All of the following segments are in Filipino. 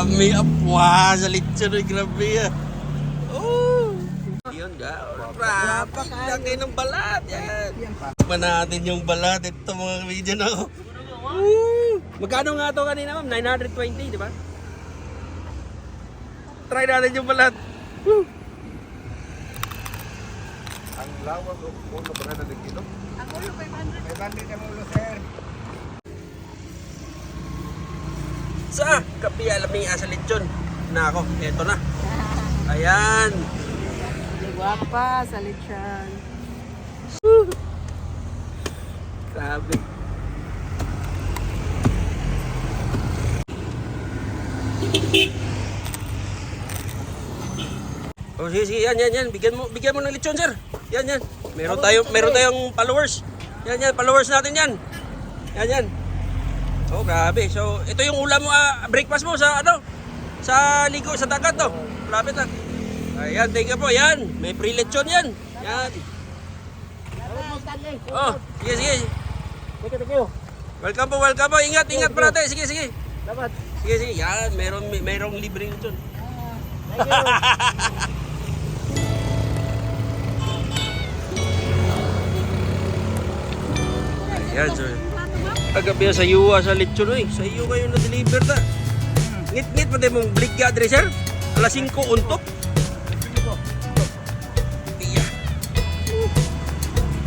Dami apwa sa lechon. Grabe ah. Oh. Yun ga. Grabe. Laki ng balat. Yan. Tikman natin yung balat. Ito mga video na. Magkano nga ito kanina ma'am? 920 di ba? Try natin yung balat. Ang lawag o ulo ba na ng kilo? Ang ulo 500. 500 ang ulo, sir. Sa kapi alam niya sa lechon. Na ako, eto na. Ayan. Guwapa sa lechon. Grabe. Oh, sige, yan. Bigyan mo ng lechon, sir. Yan. Meron tayong followers. Yan, followers natin yan. Yan. Oh, grabe. So, ito yung ulam mo, breakfast mo sa sa ligo sa dagat to. Malapit na. Ayan, thank you po. Yan, may free lechon yan. Yan. Oh, sige. Thank you. Welcome po. Ingat parate. Sige. Dapat. Sige. Yan, merong libreng lechon. Thank you. Ayan, so. Kagabi sa yuwa sa lechon, sa iyo kayo na-deliver ta. Ngit-ngit pa tayo mong bligya, sir. Alas 5 untok. Iya.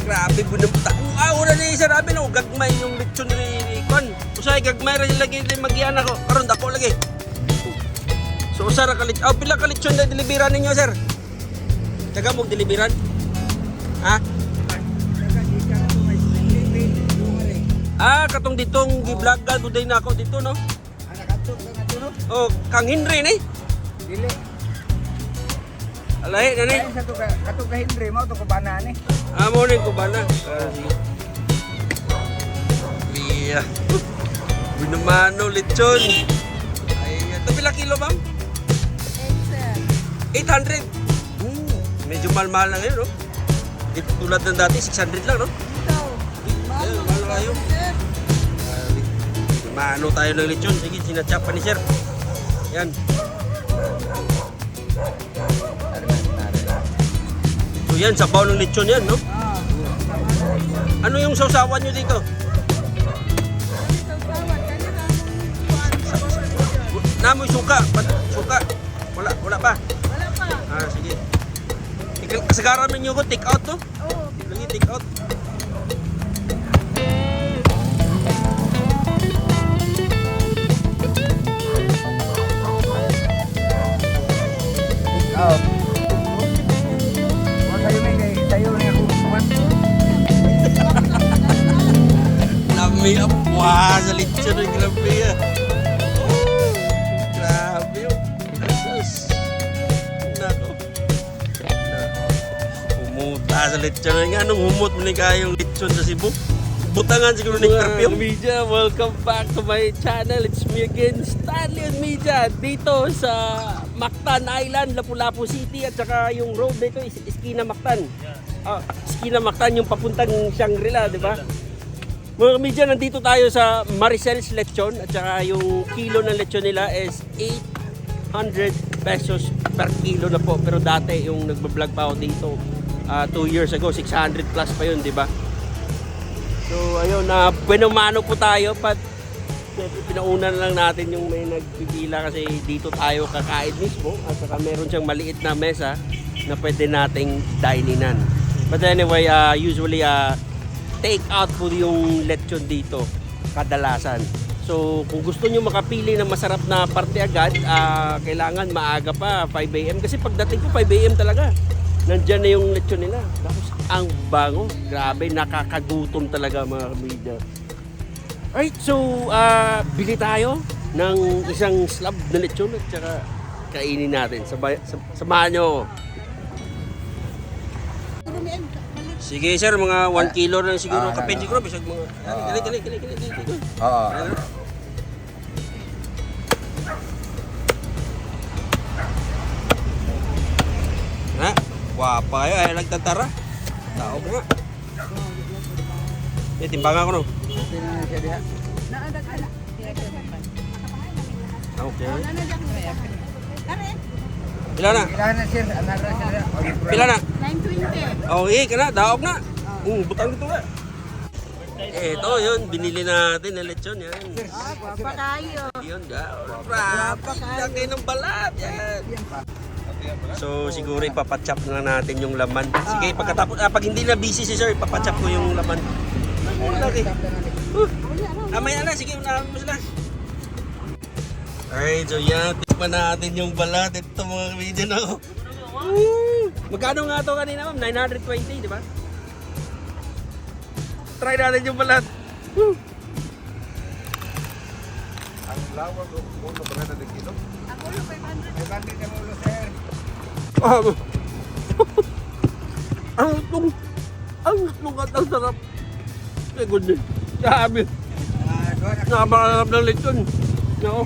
Grabe, bunamta. Una na yung sir, sabi na, gagmay yung lechon ni Kwan. Usay, gagmay rin lagi din mag-iyan ako. Karoon, dako lagi. So, usara ka lechon. Pila ka lechon na deliveran ninyo, sir? Taga mong deliveran? Ha? Katong ditong gi-vloggan buday na ako dito, no? Oh, Kang Henry ni. Dili. Alay, nani. Sa to ka Henry mo to ko bana ni. Mo ning ko bana. Iya. Binamano lechon. Ay, ito pila kilo, ma'am? 800. Medyo mahal na ngayon, no? Di tulad ng dati, 600 lang, no? Mahal kayo. Maano tayo ng lechon. Sige, sinachap pa ni sir. Yan. So yan, sabaw ng lechon yan, no? Ano yung sausawan nyo dito? Namoy suka. Suka. Wala pa. Sige. Kasagaran ninyo ko, take out, no? Oo. Lagi take out. Dami apwa sa lechon. Grabe ah. Grabe yun. Jesus. Nako. Humuta sa lechon. Anong humot mo ni kayong lechon sa Cebu? Butangan siguro ni perfume. Media, welcome back to my channel. It's me again, Stanley and Media. Dito sa Mactan Island, Lapu-Lapu City. At saka yung road dito is Esquina Mactan. Esquina Mactan yung papuntang Shangri-La, di ba? Mga media, nandito tayo sa Maricel's Lechon. At saka yung kilo ng lechon nila is 800 pesos per kilo na po. Pero dati yung nagbablog pa ako dito 2 years ago, 600 plus pa yun, di ba? So ayun, pinumano po tayo, pinauna lang natin yung may nagpipila kasi dito tayo kakain mismo at saka meron siyang maliit na mesa na pwede nating diningan. But anyway, usually take out po yung lechon dito kadalasan. So kung gusto nyo makapili ng masarap na parte agad, kailangan maaga pa, 5 AM kasi pagdating ko 5 AM talaga. Nandyan na yung lechon nila. Tapos ang bango. Grabe, nakakagutom talaga mga media. Alright, so bili tayo ng isang slab na lechon at saka kainin natin. Samahan nyo. Sige sir, mga 1 kilo na siguro. Kape siguro. Bisag mga... Kali. Oo. Ha? Wapa kayo, ay nagtantara. Tao ko nga. Timbangan ko no. Sino na siya diha? Ako Okay. Nandiyan ko kaya. Kare, Pila na? Kailangan na sir, anara sir. Pila na? 920. Oh, kana, daog na. Butang dito nga. Ito, yun, binili natin na lechon yan. Guwapa kayo. Yun, grabe, laki ng balat. Yan. So, siguro ipapachop na natin yung laman. Sige, pagkatapos, pag hindi na busy si sir, ipapachop ko yung laman. Laki. Maya na, sige, unahan mo sila. Alright, so yan, tikman natin yung balat. Ito mga video na. Magkano nga to kanina, ma'am? 920, di ba? Try natin yung balat. Ang lawag o ulo ba na kilo? Ang ulo 500. 500 ang ulo sir. Ang lugat, ang sarap. My goodness. Sabi. Napakalap ng lechon. No.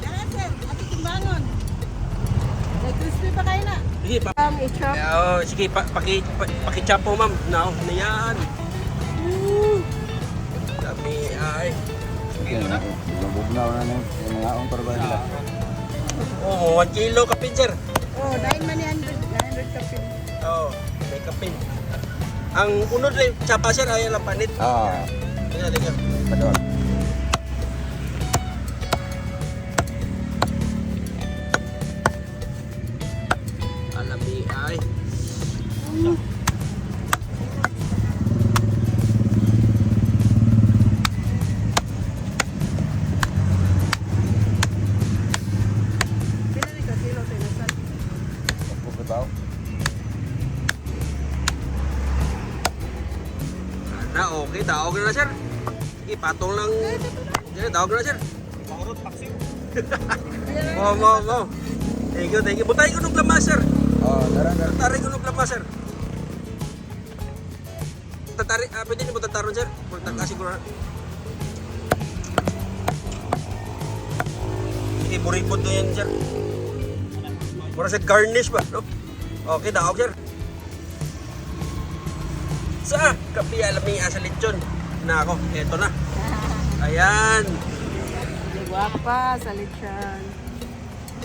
Kare, sir. Ate timbangon. May crispy pa kayo na. Sige, I-chop. sige, paki-chop po, ma'am. No, na yan. Dami ay. Bugnaw na ng mga ang parbayan nila. Oh, 1 kilo kapin, sir. Oh, 900 kapin. Oh, may kapin. Ang unod rin, chapa, sir, ay lang panit. Liga, liga. Padol. Alami ay. Pila ni ka kilo tayo nasan. Pagkataw. Na, okay, daog na, sir. Sige, patong lang. Sige, daog na, sir. Mahurot paksiw. Mo. Thank you, thank you. Butay ko nung lamas, sir. Darang. Tatari ko nung lamas, sir. Tatari, pwede niyo mo tataron, sir? Kasi ko na. Sige, buripod na yan, sir. Mura sa garnish ba, no? Okay, daog, sir. Sa kapi alami asa lechon. Na ako, eto na. Ayan. Guwapa sa lechon.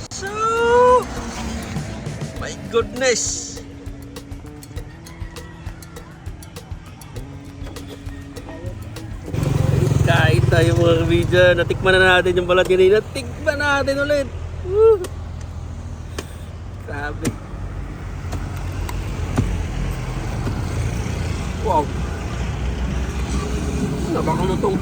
So, my goodness. Kain tayo mga video. Natikman na natin yung balat kanina. Tikman natin ulit. Woo! Grabe. Wow. Napakalutong.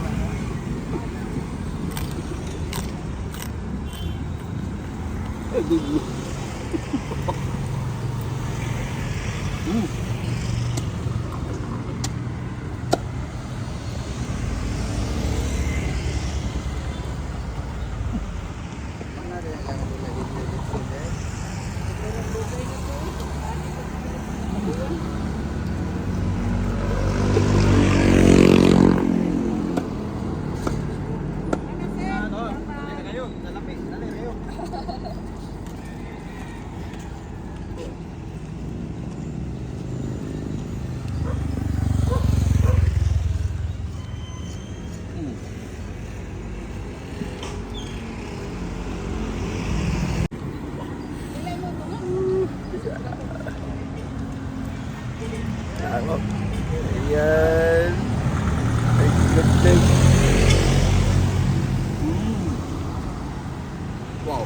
Ayan. Ay, goodness. Wow.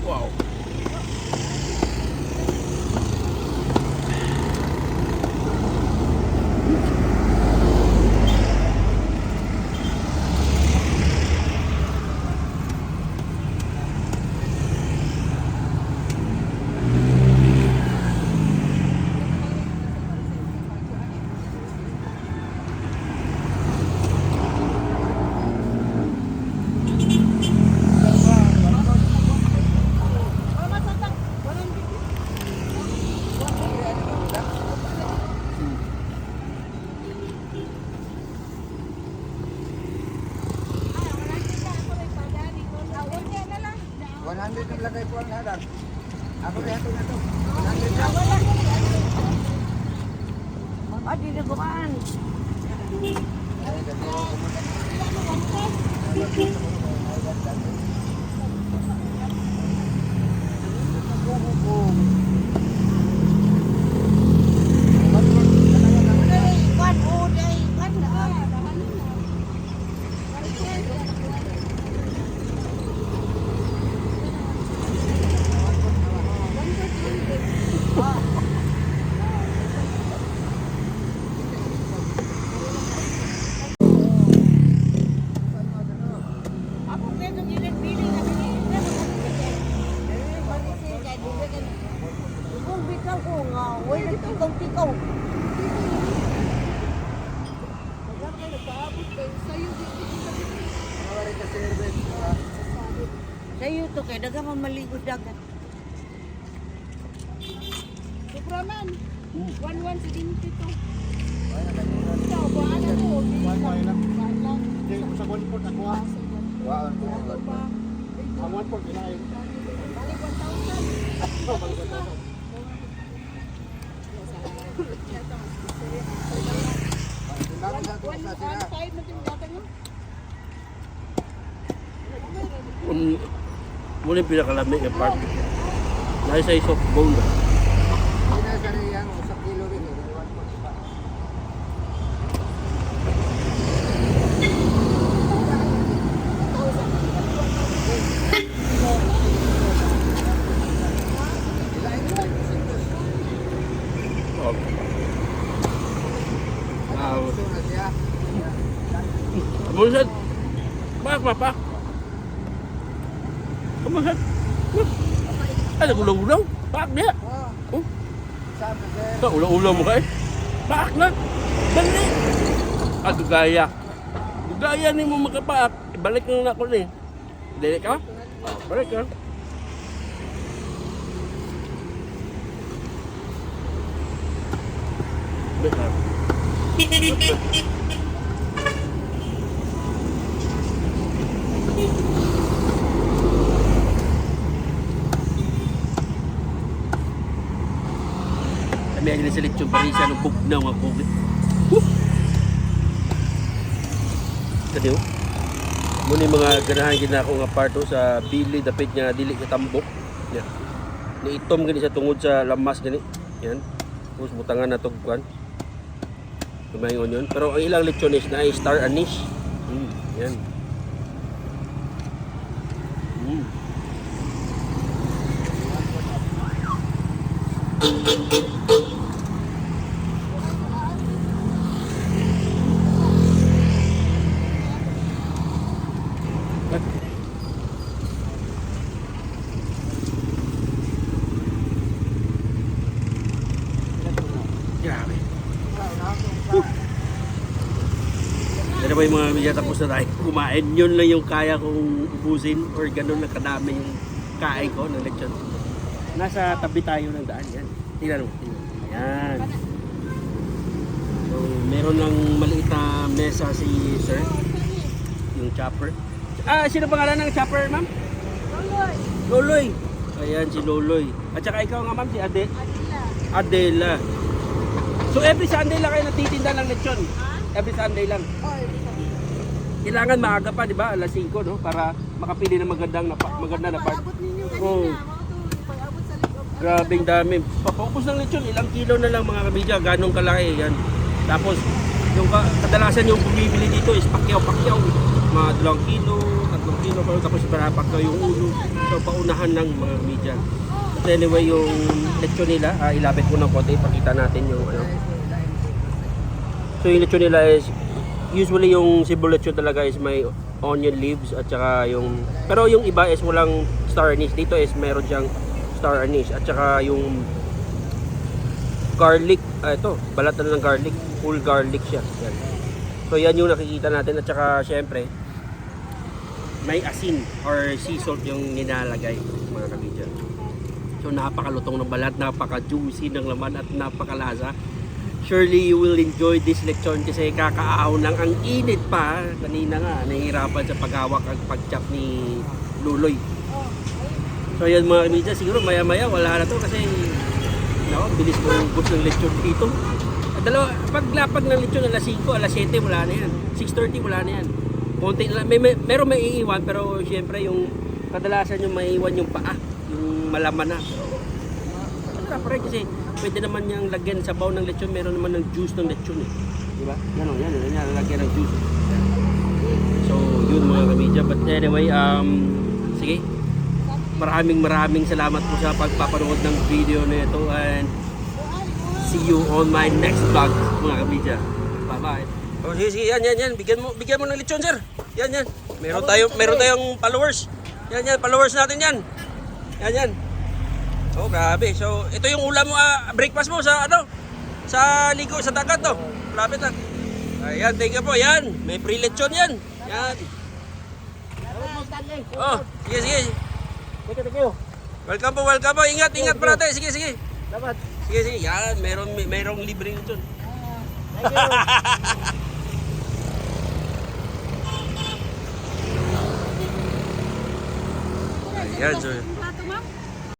Wow. Adi na bukan. Sa'yo to kay daga mamaligod dagat. Supraman. 1-1 sa dinti to. Ikaw, buwan na to. Wi-Fi lang. Lang. Hindi ko sa 1 port ako ha. Waan ko. Ang 1 port ilahin. Balik 1,000. Muna yung pinakalamig ng part. Dahil sa soft bone. Kamulat. Pak. Kamulat. Ada ulang-ulang. Pak dia. Oh. Kau ulang-ulang mo kay. Pak na. Dali. Aduh gaya. Gaya ni mo makapak. Balik na ako ni. Dili ka? Balik ka. Balik ka. Kami ang nasilit yung parisa ng bugnaw nga COVID. Kaniyo? Muna yung mga ganahan ginako nga parto sa bili dapit nga dili sa tambok. Yan. Niitom gani sa tungod sa lamas gani. Yan. Tapos butangan na itong kuhan. Tumayong onion. Pero ang ilang lechon is na ay star anise. Yan. Grabe. Pero may mga medya tapos na tayo kumain. Yun lang yung kaya kong ubusin or ganun lang kadami yung kain ko ng lechon. Nasa tabi tayo ng daan. Yan. Tingnan mo. Yan. So, meron lang maliit na mesa si sir. Yung chopper. Sino pangalan ng chopper, ma'am? Loloy. Loloy. Ayan, si Loloy. At saka ikaw nga, ma'am, si Adela. So, every Sunday lang kayo natitinda ng lechon? Every Sunday lang. Kailangan maaga pa, di ba? Alas 5, no? Para makapili ng maganda na part. Pag-abot ninyo kanina. Oo. Pag-abot sa likod. Grabing dami. Papaubos ng lechon, ilang kilo na lang mga kabidya, ganong kalaki yan. Tapos, yung kadalasan yung bumibili dito is pakyaw. Mga 2 kilo, 3 kilo ko tapos barapak ko yung ulo. So paunahan ng mga media. But anyway, yung lechon nila, ilapit ko ng konti, pakita natin yung ano. So yung lechon nila is usually yung Cebu lechon talaga is may onion leaves at saka yung, pero yung iba is walang star anise. Dito is meron siyang star anise at saka yung garlic, ito, balatan ng garlic, full garlic siya. Yan. So yan yung nakikita natin at saka syempre may asin or sea salt yung nilalagay mga kabidyan. So napakalutong ng balat, napaka-juicy ng laman at napakalasa. Surely you will enjoy this lechon kasi kakaahaw lang, ang init pa. Kanina nga, nahihirapan sa paghawak at pag-chop ni Luloy. So yan mga kabidyan, siguro maya-maya wala na to kasi no, bilis mo yung bus ng lechon dito. Paglapag ng lechon alas 5, alas 7 wala na yan. 6:30 wala na yan. Konti na lang. Meron may iiwan pero syempre yung kadalasan yung maiiwan yung paa, yung malaman na. Pero pa rin kasi pwede naman yung lagyan sa baw ng lechon, meron naman ng juice ng lechon eh. Diba? Yan, lagyan ng juice. So yun mga kamidya. But anyway, sige. Maraming salamat po sa pagpapanood ng video na ito and see you on my next vlog mga kabidya. Bye bye. Oh, sige, yan. Bigyan mo ng lechon, sir. Yan. Meron tayong followers. Yan, followers natin yan. Yan. Oh, grabe. So, ito yung ulam mo, breakfast mo sa ano? Sa ligo sa dagat to. Malapit na. Ayan, thank you po. Yan, may free lechon yan. Yan. Oh, sige. Thank you. Welcome po. Ingat po natin. Sige. Dapat. Sige. Yan, merong libre lechon. Thank you. Ayan, sir.